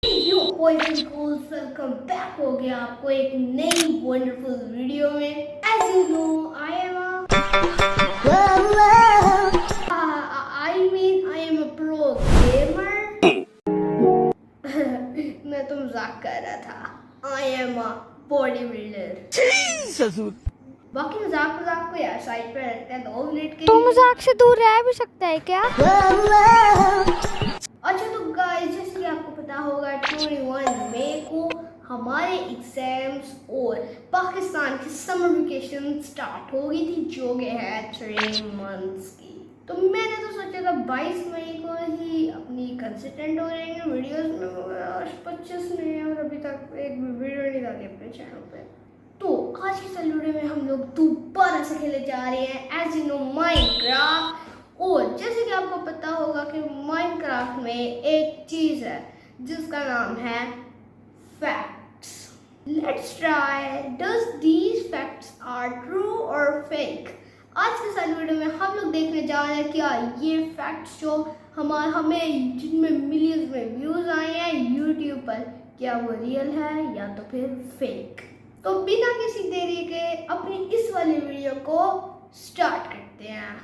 Welcome back हो गया आपको एक नई वंडरफुल वीडियो में। As you know I am I am a pro gamer. मैं तो मजाक कर रहा था। I am a body builder. बाकी मजाक मजाक को यार साइड पे रखते हैं 2 मिनट के तो लिए। मजाक से दूर रह भी सकता है क्या? अच्छा तो गाइस जैसे कि आपको पता होगा 21 मई को हमारे एग्जाम्स और पाकिस्तान की समर वेकेशन स्टार्ट हो गई थी जो कि है 3 मंथ्स की। तो मैंने तो सोचा था 22 मई को ही अपनी कंसिस्टेंट हो रहेंगे वीडियोस में, मगर आज 25 मई है और अभी तक एक भी वीडियो नहीं डाली अपने चैनल पे। तो आज की इस वीडियो में हम लोग दोबारा से खेले जा रहे हैं एज यू नो माइनक्राफ्ट। और जैसे कि आपको पता होगा कि माइनक्राफ्ट में एक चीज है जिसका नाम है facts. Let's try does these facts are true और फेक। आज के साथ वीडियो में हम लोग देखने जा रहे हैं क्या ये फैक्ट्स जो हमें जिनमें मिलियंस में व्यूज आए हैं यूट्यूब पर, क्या वो रियल है या तो फिर फेक। तो बिना किसी देरी के अपनी इस वाली वीडियो को स्टार्ट करते हैं।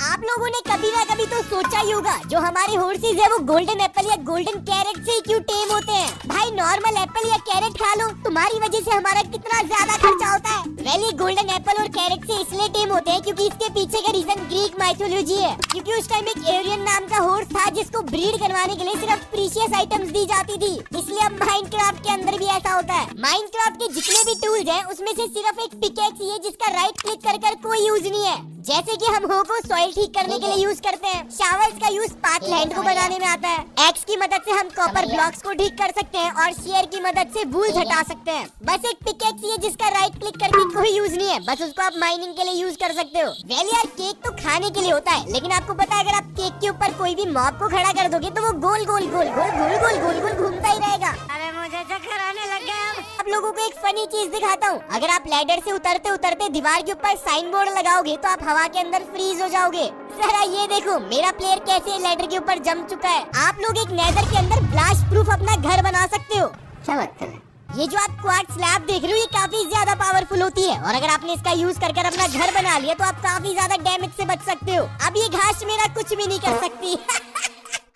आप लोगों ने कभी ना कभी तो सोचा ही होगा जो हमारे हॉर्सेस है वो गोल्डन एप्पल या गोल्डन कैरेट से क्यों टेम होते हैं। भाई नॉर्मल एप्पल या कैरेट खा लो, तुम्हारी वजह से हमारा कितना ज्यादा खर्चा होता है। वैली गोल्डन एप्पल और कैरेट से इसलिए टेम होते हैं क्योंकि इसके पीछे का रीजन ग्रीक माइथोलॉजी है। क्योंकि उस टाइम एक एरियन नाम का हॉर्स था जिसको ब्रीड करवाने के लिए सिर्फ प्रीशियस आइटम्स दी जाती थी। इसलिए अब माइनक्राफ्ट के अंदर भी ऐसा होता है। माइनक्राफ्ट के जितने भी टूल्स हैं उसमें से सिर्फ एक पिकेक्स ही है जिसका राइट क्लिक कर कोई यूज नहीं है। जैसे कि हम हो को सॉइल ठीक करने के लिए यूज करते हैं, शावल्स का यूज पाथ लैंड को बनाने में आता है, एक्स की मदद से हम कॉपर ब्लॉक्स को ठीक कर सकते हैं और शेयर की मदद से वूल हटा सकते हैं। बस एक पिकेक्स ही है जिसका राइट क्लिक करके कोई यूज नहीं है, बस उसको आप माइनिंग के लिए यूज कर सकते हो। वेल यार केक तो खाने के लिए होता है, लेकिन आपको पता है अगर आप केक के ऊपर कोई भी मॉब को खड़ा कर दोगे तो वो गोल गोल गोल गोल गोल गोल गोल गोल घूमता ही रहेगा। अरे मुझे चक्कर आने लग गया। आप लोगों को एक फनी चीज दिखाता हूँ। अगर आप लैडर से उतरते उतरते दीवार के ऊपर साइन बोर्ड लगाओगे तो आप हवा के अंदर फ्रीज हो जाओगे। जरा ये देखो मेरा प्लेयर कैसे लैडर के ऊपर जम चुका है। आप लोग एक नेदर के अंदर ब्लास्ट प्रूफ अपना घर बना सकते हो। क्या बात कर रहे हैं? ये जो आप क्वार्ट्ज स्लैब देख रहे हो ये काफी ज्यादा पावरफुल होती है और अगर आपने इसका यूज कर अपना घर बना लिया तो आप काफी ज्यादा डैमेज से बच सकते हो। अब ये घास मेरा कुछ भी नहीं कर सकती।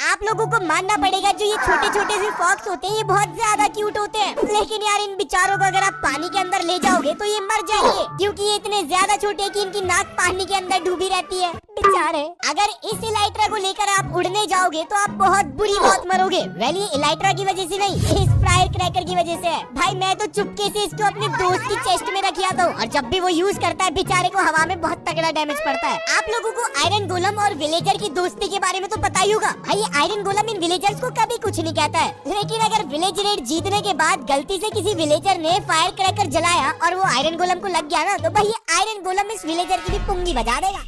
आप लोगों को मानना पड़ेगा जो ये छोटे छोटे से फॉक्स होते हैं ये बहुत ज्यादा क्यूट होते हैं, लेकिन यार इन बेचारों को अगर आप पानी के अंदर ले जाओगे तो ये मर जाएंगे क्योंकि ये इतने ज्यादा छोटे हैं कि इनकी नाक पानी के अंदर डूबी रहती है। बेचारे अगर इस इलाइट्रा को लेकर आप उड़ने जाओगे तो आप बहुत बुरी मौत मरोगे। वेल ये इलाइट्रा की वजह से नहीं, इस फायर क्रैकर की वजह से है। भाई मैं तो चुपके से इसको अपने दोस्त की चेस्ट में रख आता हूँ और जब भी वो यूज करता है बेचारे को हवा में बहुत तगड़ा डैमेज पड़ता है। आप लोगों को आयरन गोलम और विलेजर की दोस्ती के बारे में तो पता ही होगा। भाई आयरन गोलम इन विलेजर्स को कभी कुछ नहीं कहता है, लेकिन अगर विलेज रेड जीतने के बाद गलती से किसी विलेजर ने फायर क्रैकर जलाया और वो आयरन गोलम को लग गया ना तो भाई ये आयरन गोलम इस विलेजर की भी पुंगी बजा देगा।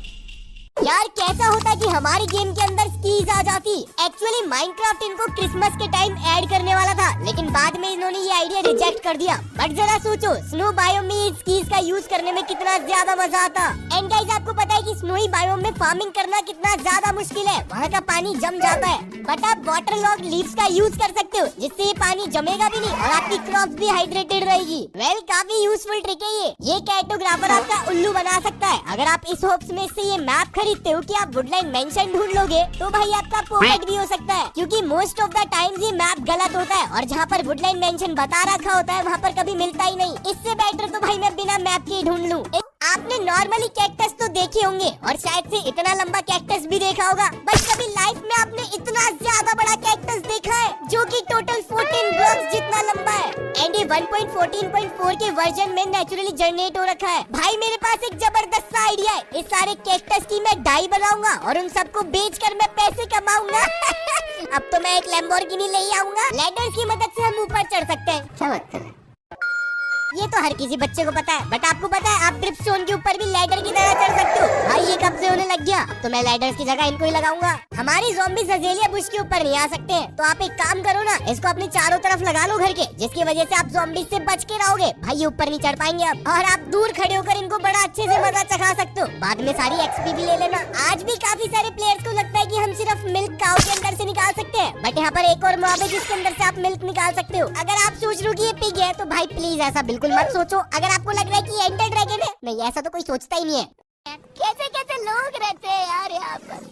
यार कैसा होता कि हमारी गेम के अंदर स्कीज आ जाती। एक्चुअली माइनक्राफ्ट इनको क्रिसमस के टाइम ऐड करने वाला था, लेकिन बाद में इन्होंने ये आइडिया रिजेक्ट कर दिया। बट जरा सोचो स्नो बायोम में इस स्कीज का यूज करने में कितना ज्यादा मजा आता। एंड गाइस आपको पता है कि स्नोई बायोम में फार्मिंग करना कितना ज्यादा मुश्किल है, वहाँ का पानी जम जाता है। बट आप वाटर लॉग लीव्स का यूज कर सकते हो जिससे ये पानी जमेगा भी नहीं और आपकी क्रॉप्स भी हाइड्रेटेड रहेगी। वेल काफी यूजफुल ट्रिक है ये कैटोग्राफर आपका उल्लू बना सकता है। अगर आप इस होप्स में से ये मैप खरीदते हो कि आप वुडलैंड मेंशन ढूंढ लोगे तो भाई आपका पॉकेट भी हो सकता है, क्योंकि मोस्ट ऑफ द टाइम्स ये मैप गलत होता है और जहाँ पर वुडलैंड मेंशन बता रखा होता है वहाँ पर कभी मिलता ही नहीं। इससे बेटर तो भाई मैं बिना मैप के ढूंढ लूँ। आपने नॉर्मली कैक्टस तो देखे होंगे और शायद से इतना लंबा कैक्टस भी देखा होगा, बट कभी लाइफ में आपने इतना ज्यादा बड़ा कैक्टस देखा है जो कि टोटल 14 ब्लॉक्स जितना लंबा है। एंड ये 1.14.4 के वर्जन में नेचुरली जनरेट हो रखा है। भाई मेरे पास एक जबरदस्त सा आइडिया है, इस सारे कैक्टस की मैं डाई बनाऊंगा और उन सबको बेचकर मैं पैसे कमाऊंगा। अब तो मैं एक लैम्बोर्गिनी ले आऊंगा। लैडर्स की मदद से हम ऊपर चढ़ सकते हैं। क्या बात कर रहे हैं? ये तो हर किसी बच्चे को पता है, बट आपको पता है आप ड्रिपस्टोन के ऊपर भी लैडर की तरह चढ़ सकते हो। भाई ये कब से होने लग गया, तो मैं लैडर्स की जगह इनको ही लगाऊंगा। हमारी ज़ॉम्बीज़ अज़ेलिया बुश के ऊपर नहीं आ सकते हैं, तो आप एक काम करो ना, इसको अपने चारों तरफ लगा लो घर के, जिसकी वजह से आप ज़ॉम्बीज़ से बच के रहोगे। भाई ये ऊपर नहीं चढ़ पाएंगे अब, और आप दूर खड़े होकर इनको बड़ा अच्छे से मजा चखा सकते हो। बाद में सारी एक्सपी भी ले लेना। आज भी काफी सारे प्लेयर्स को लगता है कि हम सिर्फ मिल्क काऊ के अंदर से निकाल सकते हैं, बट यहाँ पर एक और मॉब है जिसके अंदर से आप मिल्क निकाल सकते हो। अगर आप सोच रहे हो कि ये पिग है, तो भाई प्लीज ऐसा बिल्कुल मत सोचो। अगर आपको लग रहा है कि एंडर ड्रैगन है, नहीं ऐसा तो कोई सोचता ही नहीं है। कैसे कैसे लोग रहते हैं यार यहाँ पर।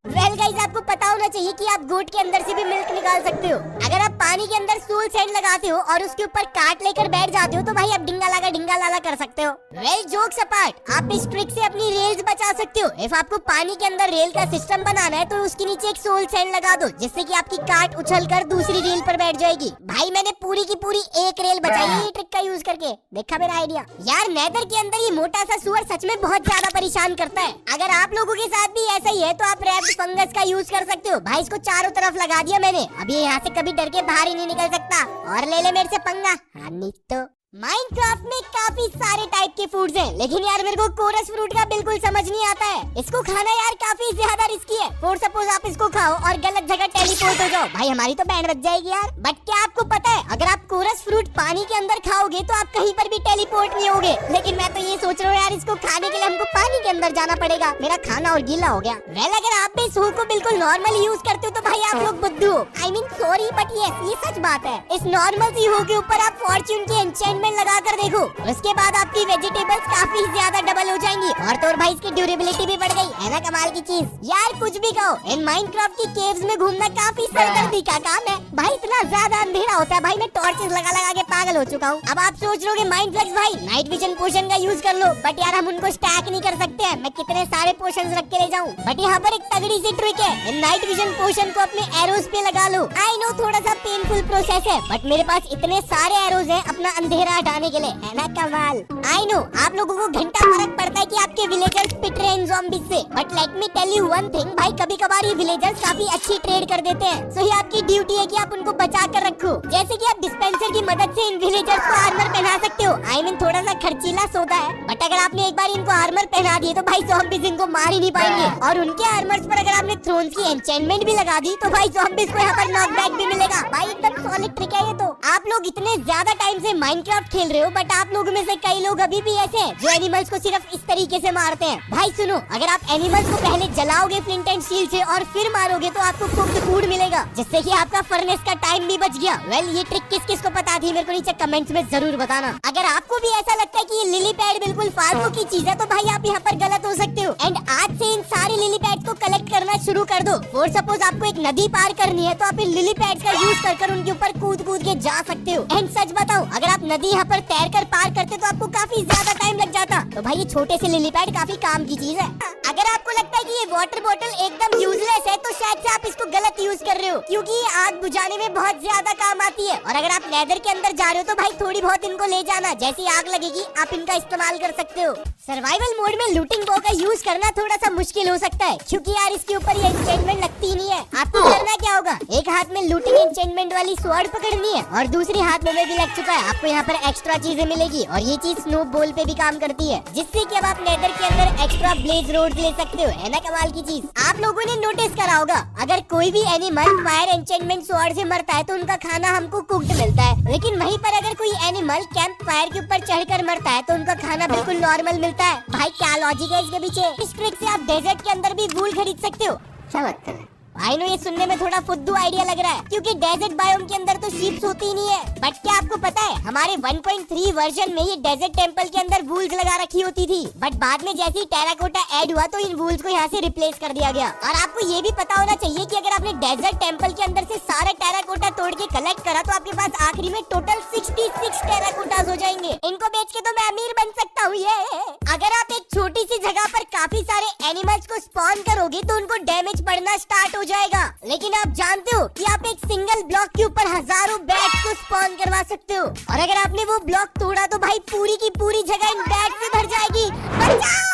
वेल गाइस, आपको पता होना चाहिए कि आप गोट के अंदर से भी मिल्क निकाल सकते हो। अगर आप पानी के अंदर सोल सैंड लगाते हो और उसके ऊपर काट लेकर बैठ जाते हो, तो भाई आप ढिंगा लाला कर सकते हो। वेल जोक्स अपार्ट, आप इस ट्रिक से अपनी रेल्स बचा सकते हो। इफ आपको पानी के अंदर रेल का सिस्टम बनाना है, तो उसके नीचे एक सोल सैंड लगा दो, जिससे कि आपकी काट उछल कर दूसरी रेल पर बैठ जाएगी। भाई मैंने पूरी की पूरी एक रेल बचाई है ये ट्रिक का यूज करके। देखा मेरा आइडिया। यार नेदर के अंदर ये मोटा सा सुअर सच में बहुत ज्यादा परेशान करता है। अगर आप लोगों के साथ भी ऐसा ही है, तो आप रैप्ड फंगस का यूज कर सकते हो। भाई इसको चारों तरफ लगा दिया मैंने, अब ये यहाँ से कभी डर के बाहर ही नहीं निकल सकता। और ले ले मेरे से पंगा। हाँ नहीं तो। माइनक्राफ्ट में काफी सारे टाइप के फूड्स हैं, लेकिन यार मेरे को कोरस फ्रूट का बिल्कुल समझ नहीं आता है। इसको खाना यार काफी ज्यादा रिस्की है। फॉर सपोज आप इसको खाओ और गलत जगह टेलीपोर्ट हो जाओ, भाई हमारी तो बैंड बज जाएगी यार। बट क्या आपको पता है, अगर आप कोरस फ्रूट पानी के अंदर खाओगे तो आप कहीं पर भी टेलीपोर्ट नहीं होगे। लेकिन मैं तो ये सोच रहा हूँ यार, इसको खाने के लिए हमको पानी के अंदर जाना पड़ेगा। मेरा खाना और गीला हो गया। वेल अगर आप भी इस हुक को बिल्कुल नॉर्मल यूज करते हो, तो भाई आप लोग बुद्धू हो। आई मीन सॉरी, बट ये सच बात है। इस नॉर्मल सी हुक के ऊपर आप फॉर्च्यून की एन्चेंटमेंट लगा कर देखो, उसके बाद आपकी वेजिटेबल्स काफी ज्यादा डबल हो जाएंगी। और तो और भाई इसकी ड्यूरेबिलिटी भी बढ़ गई है ना, कमाल की चीज। यार कुछ भी कहो, इन माइनक्राफ्ट की केव्स में घूमना काफी सरदर्दी का काम है। भाई इतना ज्यादा अंधेरा होता है, भाई मैं टॉर्चेस लगा लगा के पागल हो चुका हूँ। अब आप सोच रहे हो माइंड फ्लेक्स भाई नाइट विजन पोशन का यूज कर लो, बट यार हम उनको स्टैक नहीं कर सकते हैं। मैं कितने सारे पोशन रख के ले जाऊँ, बट यहाँ पर एक तगड़ी सी ट्रिक है। इन नाइट विजन पोशन को अपने एरोज पे लगा लो। आई नो थोड़ा सा पेनफुल प्रोसेस है, बट मेरे पास इतने सारे एरोज हैं अपना अंधेरा हटाने के लिए, है ना कमाल। आई नो आप लोगों को घंटा फर्क पड़ता है कि आपके विलेजर्स पिट रहे हैं ज़ॉम्बीज़ से, but let me tell you one thing, भाई कभी कभार ये विलेजर्स काफी अच्छी ट्रेड कर देते हैं। सो ये आपकी ड्यूटी है कि आप उनको बचा कर रखो। जैसे कि आप डिस्पेंसर की मदद से इन विलेजर्स को आर्मर पहना सकते हो। आई मीन थोड़ा सा खर्चीला सौदा है, बट अगर आपने एक बार इनको आर्मर पहना दिए, तो भाई ज़ॉम्बीज़ इनको मार ही नहीं पाएंगे। और उनके आर्मर्स पर अगर आपने थ्रोन्स की एन्चेंटमेंट भी लगा दी, तो भाई ज़ॉम्बीज़ को यहाँ पर नॉकबैक भी मिलेगा। भाई एकदम सॉलिड ट्रिक है ये तो। आप लोग इतने ज्यादा टाइम से माइनक्राफ्ट खेल रहे हो, बट आप लोगों में से कई लोग अभी भी ऐसे हैं जो एनिमल्स को सिर्फ इस तरीके से मारते हैं। भाई सुनो, अगर आप एनिमल्स को पहले जलाओगे फ्लिंट एंड स्टील से और फिर मारोगे, तो आपको कुक्ड फूड मिलेगा, जिससे कि आपका फर्नेस का टाइम भी बच गया। वेल ये ट्रिक किस किस को पता थी, मेरे को नीचे कमेंट्स में जरूर बताना। अगर आपको भी ऐसा लगता है कि ये लिली पैड बिल्कुल फालतू की चीज है, तो भाई आप यहाँ पर गलत हो सकते हो। एंड आज से इन सारे लिली पैड्स को कलेक्ट करना शुरू कर दो। फॉर सपोज आपको एक नदी पार करनी है, तो आप इन लिली पैड्स का यूज कर उनके ऊपर कूद कूद के जा सकते हो। एंड सच बताओ, अगर आप नदी यहाँ पर तैर कर पार करते, तो आपको काफी ज्यादा टाइम लग जाता। तो भाई ये छोटे से लिली पैड काफी काम की चीज है। अगर आपको लगता है कि ये वाटर बोतल एकदम यूजलेस है, तो शायद से आप इसको गलत यूज कर रहे हो, क्योंकि ये आग बुझाने में बहुत ज्यादा काम आती है। और अगर आप नेदर के अंदर जा रहे हो, तो भाई थोड़ी बहुत इनको ले जाना, जैसी आग लगेगी आप इनका इस्तेमाल कर सकते हो। सर्वाइवल मोड में लूटिंग बो का यूज करना थोड़ा सा मुश्किल हो सकता है, क्योंकि यार इसके ऊपर ये एन्चेंटमेंट लगती नहीं है। आपको करना क्या होगा, एक हाथ में लूटिंग एन्चेंटमेंट वाली स्वॉर्ड पकड़नी है, और दूसरी हाथ में भी लग चुका है। आपको यहाँ पर एक्स्ट्रा चीजें मिलेगी, और ये चीज स्नो बॉल पे भी काम करती है, जिससे कि अब आप नेदर के अंदर एक्स्ट्रा ब्लेज रोड ले सकते हो, है ना कमाल की चीज। आप लोगों ने नोटिस करा होगा, अगर कोई भी एनिमल फायर एन्चेंटमेंट स्वॉर्ड से मरता है, तो उनका खाना हमको कुक्ड मिलता है। लेकिन वहीं पर अगर कोई एनिमल कैंप फायर के ऊपर चढ़कर मरता है, तो उनका खाना बिल्कुल नॉर्मल मिलता है। भाई क्या लॉजिक है इसके पीछे। इस ट्रिक से आप डेजर्ट के अंदर भी वूल खरीद सकते हो। क्या बात कर रहे हैं? आई नो ये सुनने में थोड़ा फुद्दू आइडिया लग रहा है, क्योंकि डेजर्ट बायोम के अंदर तो शीप्स होती ही नहीं है। बट क्या आपको पता है, हमारे 1.3 वर्जन में ये डेजर्ट टेम्पल के अंदर वूल्स लगा रखी होती थी, बट बाद में जैसे ही टेराकोटा ऐड हुआ, तो इन वूल्स को यहाँ से रिप्लेस कर दिया गया। और आपको ये भी पता होना चाहिए कि अगर आपने डेजर्ट टेम्पल के अंदर से सारा टेराकोटा तोड़ के कलेक्ट करा, तो आपके पास आखिरी में टोटल 66 टेराकोटास हो जाएंगे। इनको बेच के तो मैं अमीर बन सकता हूँ। ये अगर आप एक छोटी सी जगह पर काफी सारे एनिमल्स को स्पॉन करोगे, तो उनको डैमेज पड़ना स्टार्ट हो जाएगा। लेकिन आप जानते हो कि आप एक सिंगल ब्लॉक के ऊपर हजारों बैट्स को स्पॉन करवा सकते हो, और अगर आपने वो ब्लॉक तोड़ा, तो भाई पूरी की पूरी जगह इन बैट से भर जाएगी। बचाओ!